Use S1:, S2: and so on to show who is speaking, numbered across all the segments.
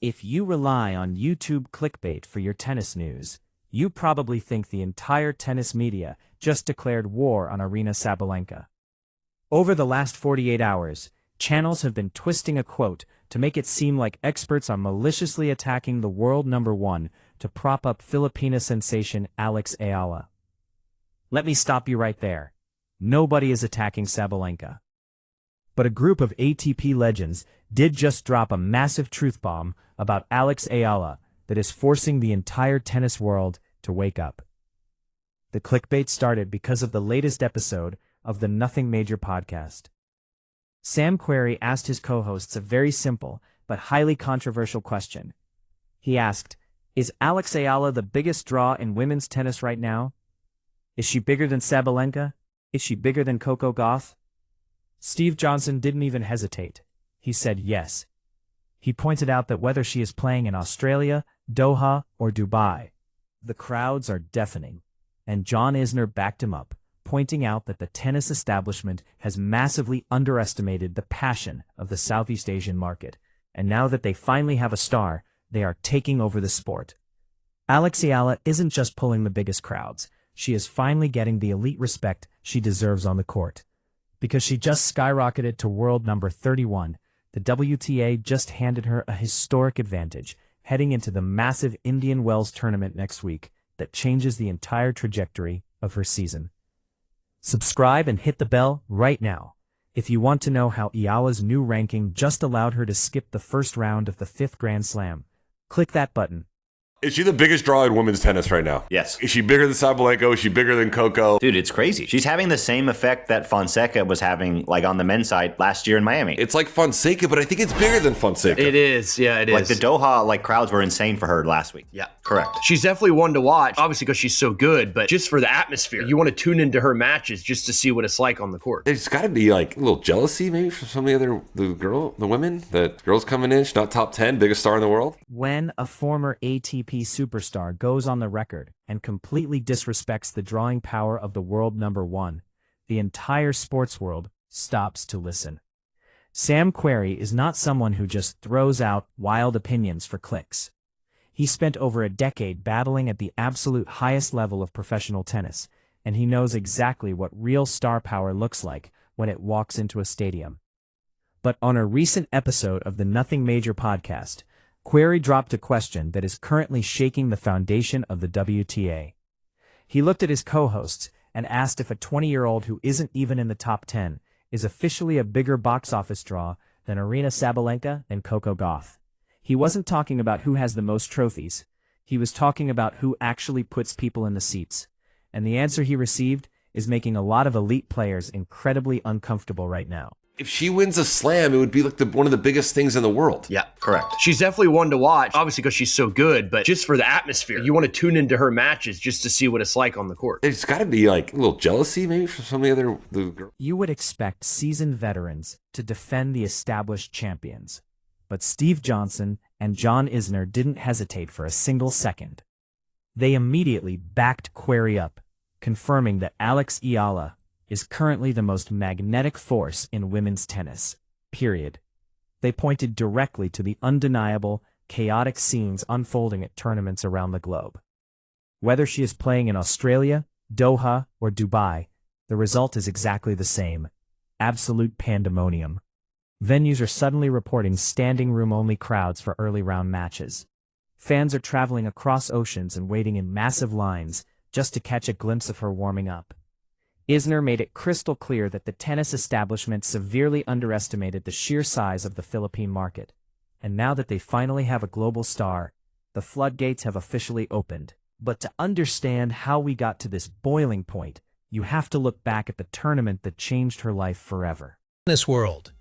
S1: If you rely on YouTube clickbait for your tennis news, you probably think the entire tennis media just declared war on Aryna Sabalenka. Over the last 48 hours, channels have been twisting a quote to make it seem like experts are maliciously attacking the world number one to prop up Filipina sensation Alex Eala. Let me stop you right there. Nobody is attacking Sabalenka. But a group of ATP legends did just drop a massive truth bomb about Alex Eala that is forcing the entire tennis world to wake up. The clickbait started because of the latest episode of the Nothing Major podcast. Sam Querrey asked his co-hosts a very simple but highly controversial question. He asked, "Is Alex Eala the biggest draw in women's tennis right now? Is she bigger than Sabalenka? Is she bigger than Coco Gauff?" Steve Johnson didn't even hesitate. He said yes. He pointed out that whether she is playing in Australia, Doha, or Dubai, the crowds are deafening. And John Isner backed him up, pointing out that the tennis establishment has massively underestimated the passion of the Southeast Asian market, and now that they finally have a star, they are taking over the sport. Alex Eala isn't just pulling the biggest crowds, she is finally getting the elite respect she deserves on the court. Because she just skyrocketed to world number 31, the WTA just handed her a historic advantage, heading into the massive Indian Wells tournament next week that changes the entire trajectory of her season. Subscribe and hit the bell right now if you want to know how Eala's new ranking just allowed her to skip the first round of the 5th Grand Slam. Click that button.
S2: Is she the biggest draw in women's tennis right now?
S3: Yes.
S2: Is she bigger than Sabalenka? Is she bigger than Coco?
S3: Dude, it's crazy. She's having the same effect that Fonseca was having, like, on the men's side last year in Miami.
S2: It's like Fonseca, but I think it's bigger than Fonseca.
S4: It is. Yeah, it is.
S3: Like, the Doha, like, crowds were insane for her last week.
S4: Yeah.
S3: Correct.
S4: She's definitely one to watch, obviously because she's so good, but just for the atmosphere. You want to tune into her matches just to see what it's like on the court.
S2: There's got to be, like, a little jealousy maybe from some of the women, that girls coming in, she's not top 10, biggest star in the world.
S1: When a former ATP superstar goes on the record and completely disrespects the drawing power of the world number one, the entire sports world stops to listen. Sam Querrey is not someone who just throws out wild opinions for clicks. He spent over a decade battling at the absolute highest level of professional tennis, and he knows exactly what real star power looks like when it walks into a stadium. But on a recent episode of the Nothing Major podcast, Querrey dropped a question that is currently shaking the foundation of the WTA. He looked at his co-hosts and asked if a 20-year-old who isn't even in the top 10 is officially a bigger box office draw than Aryna Sabalenka and Coco Gauff. He wasn't talking about who has the most trophies. He was talking about who actually puts people in the seats. And the answer he received is making a lot of elite players incredibly uncomfortable right now.
S2: If she wins a slam, it would be like one of the biggest things in the world.
S4: Yeah, correct. She's definitely one to watch, obviously because she's so good, but just for the atmosphere. You want to tune into her matches just to see what it's like on the court.
S2: There's got to be, like, a little jealousy maybe from some of the girls.
S1: You would expect seasoned veterans to defend the established champions. But Steve Johnson and John Isner didn't hesitate for a single second. They immediately backed Querrey up, confirming that Alex Eala is currently the most magnetic force in women's tennis, period. They pointed directly to the undeniable, chaotic scenes unfolding at tournaments around the globe. Whether she is playing in Australia, Doha, or Dubai, the result is exactly the same: absolute pandemonium. Venues are suddenly reporting standing room-only crowds for early round matches. Fans are traveling across oceans and waiting in massive lines just to catch a glimpse of her warming up. Isner made it crystal clear that the tennis establishment severely underestimated the sheer size of the Philippine market. And now that they finally have a global star, the floodgates have officially opened. But to understand how we got to this boiling point, you have to look back at the tournament that changed her life forever.
S5: This world.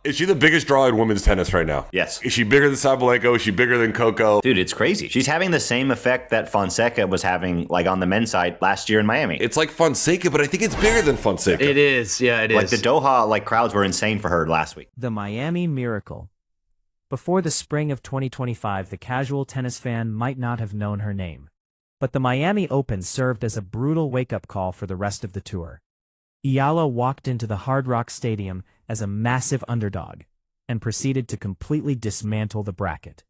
S2: Is she the biggest draw in women's tennis right now?
S3: Yes.
S2: Is she bigger than Sabalenka? Is she bigger than Coco?
S3: Dude, it's crazy. She's having the same effect that Fonseca was having, like, on the men's side last year in Miami.
S2: It's like Fonseca, but I think it's bigger than Fonseca.
S4: It is. Yeah, it is.
S3: Like, the Doha, like, crowds were insane for her last week.
S1: The Miami Miracle. Before the spring of 2025, the casual tennis fan might not have known her name. But the Miami Open served as a brutal wake-up call for the rest of the tour. Eala walked into the Hard Rock Stadium as a massive underdog and proceeded to completely dismantle the bracket.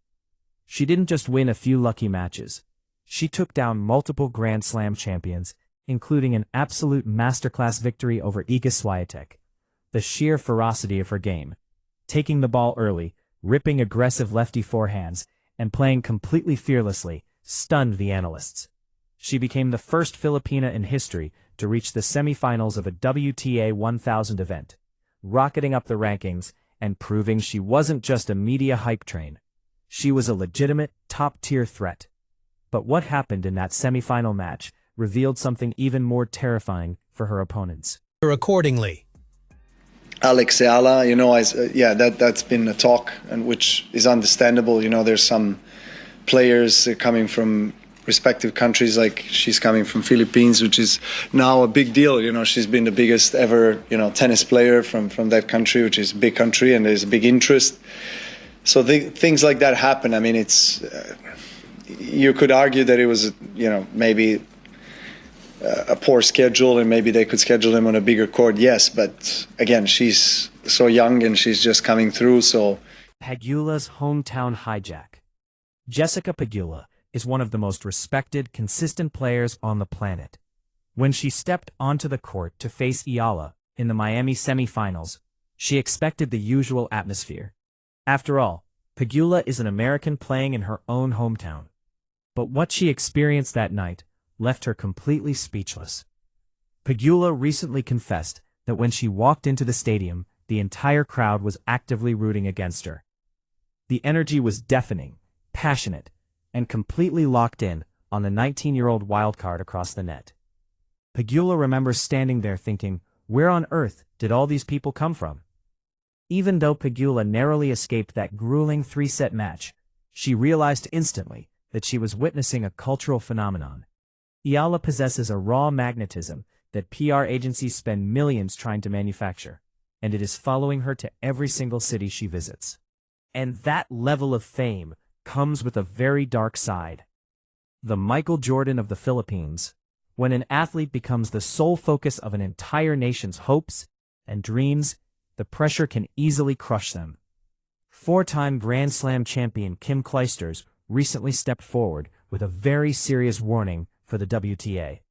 S1: She didn't just win a few lucky matches. She took down multiple Grand Slam champions, including an absolute masterclass victory over Iga Swiatek. The sheer ferocity of her game, taking the ball early, ripping aggressive lefty forehands, and playing completely fearlessly, stunned the analysts. She became the first Filipina in history to reach the semifinals of a WTA 1000 event, rocketing up the rankings and proving she wasn't just a media hype train. She was a legitimate, top-tier threat. But what happened in that semifinal match revealed something even more terrifying for her opponents.
S5: Accordingly,
S6: Alex Eala, that's been a talk, and which is understandable. There's some players coming from respective countries, like she's coming from Philippines, which is now a big deal. She's been the biggest ever, tennis player from that country, which is a big country, and there's a big interest. So things like that happen. I mean, it's you could argue that it was, maybe a poor schedule, and maybe they could schedule him on a bigger court. Yes, but again, she's so young and she's just coming through. So
S1: Pegula's hometown hijack. Jessica Pegula is one of the most respected, consistent players on the planet. When she stepped onto the court to face Eala in the Miami semifinals, she expected the usual atmosphere. After all, Pegula is an American playing in her own hometown. But what she experienced that night left her completely speechless. Pegula recently confessed that when she walked into the stadium, the entire crowd was actively rooting against her. The energy was deafening, passionate, and completely locked in on the 19-year-old wildcard across the net. Pegula remembers standing there thinking, where on earth did all these people come from? Even though Pegula narrowly escaped that grueling 3-set match, she realized instantly that she was witnessing a cultural phenomenon. Eala possesses a raw magnetism that PR agencies spend millions trying to manufacture, and it is following her to every single city she visits. And that level of fame comes with a very dark side. The Michael Jordan of the Philippines. When an athlete becomes the sole focus of an entire nation's hopes and dreams, the pressure can easily crush them. 4-time Grand Slam champion Kim Clijsters recently stepped forward with a very serious warning for the WTA.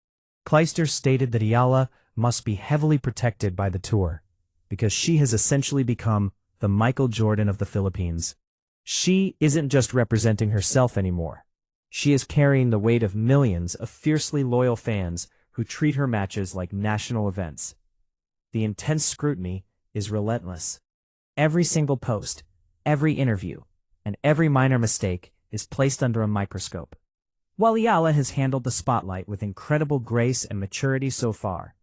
S1: Clijsters stated that Eala must be heavily protected by the tour, because she has essentially become the Michael Jordan of the Philippines. She isn't just representing herself anymore. She is carrying the weight of millions of fiercely loyal fans who treat her matches like national events. The intense scrutiny is relentless. Every single post, every interview, and every minor mistake is placed under a microscope. While Eala has handled the spotlight with incredible grace and maturity so far,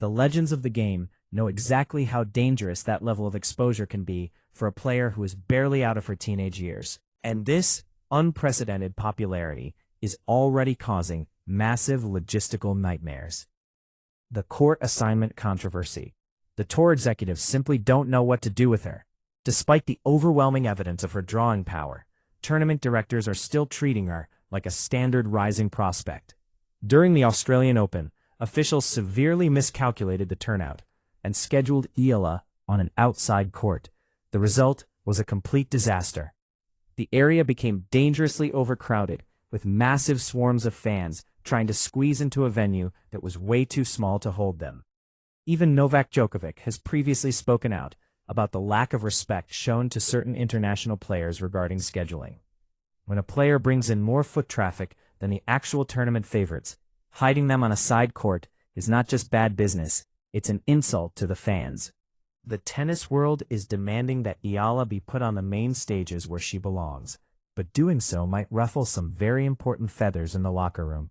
S1: the legends of the game know exactly how dangerous that level of exposure can be for a player who is barely out of her teenage years. And this unprecedented popularity is already causing massive logistical nightmares. The court assignment controversy. The tour executives simply don't know what to do with her. Despite the overwhelming evidence of her drawing power, tournament directors are still treating her like a standard rising prospect. During the Australian Open, officials severely miscalculated the turnout and scheduled Eala on an outside court. The result was a complete disaster. The area became dangerously overcrowded, with massive swarms of fans trying to squeeze into a venue that was way too small to hold them. Even Novak Djokovic has previously spoken out about the lack of respect shown to certain international players regarding scheduling. When a player brings in more foot traffic than the actual tournament favorites, hiding them on a side court is not just bad business, it's an insult to the fans. The tennis world is demanding that Eala be put on the main stages where she belongs, but doing so might ruffle some very important feathers in the locker room.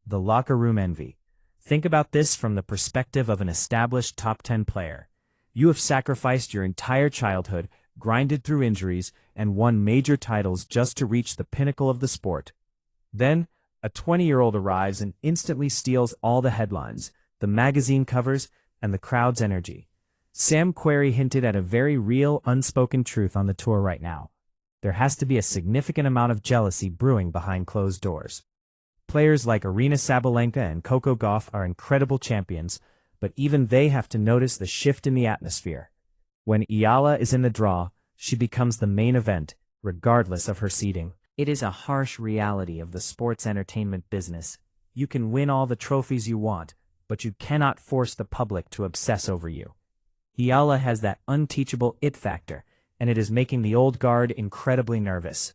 S1: The locker room envy. Think about this from the perspective of an established top 10 player. You have sacrificed your entire childhood, grinded through injuries, and won major titles just to reach the pinnacle of the sport. Then, a 20-year-old arrives and instantly steals all the headlines, the magazine covers, and the crowd's energy. Sam Querrey hinted at a very real, unspoken truth on the tour right now. There has to be a significant amount of jealousy brewing behind closed doors. Players like Aryna Sabalenka and Coco Gauff are incredible champions, but even they have to notice the shift in the atmosphere. When Eala is in the draw, she becomes the main event, regardless of her seeding. It is a harsh reality of the sports entertainment business. You can win all the trophies you want, but you cannot force the public to obsess over you. Eala has that unteachable it factor, and it is making the old guard incredibly nervous.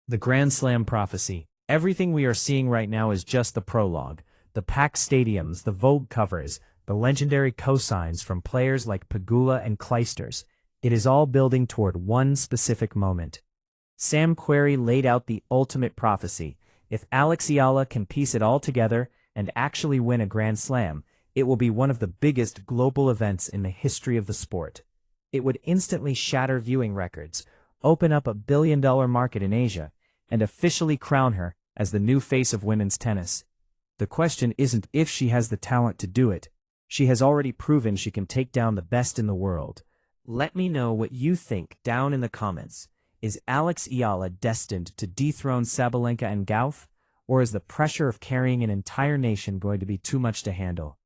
S1: The Grand Slam prophecy. Everything we are seeing right now is just the prologue. The packed stadiums, the Vogue covers, the legendary cosigns from players like Pegula and Kleisters. It is all building toward one specific moment. Sam Querrey laid out the ultimate prophecy. If Alex Eala can piece it all together and actually win a Grand Slam, it will be one of the biggest global events in the history of the sport. It would instantly shatter viewing records, open up a billion-dollar market in Asia, and officially crown her as the new face of women's tennis. The question isn't if she has the talent to do it. She has already proven she can take down the best in the world. Let me know what you think down in the comments. Is Alex Eala destined to dethrone Sabalenka and Gauff, or is the pressure of carrying an entire nation going to be too much to handle?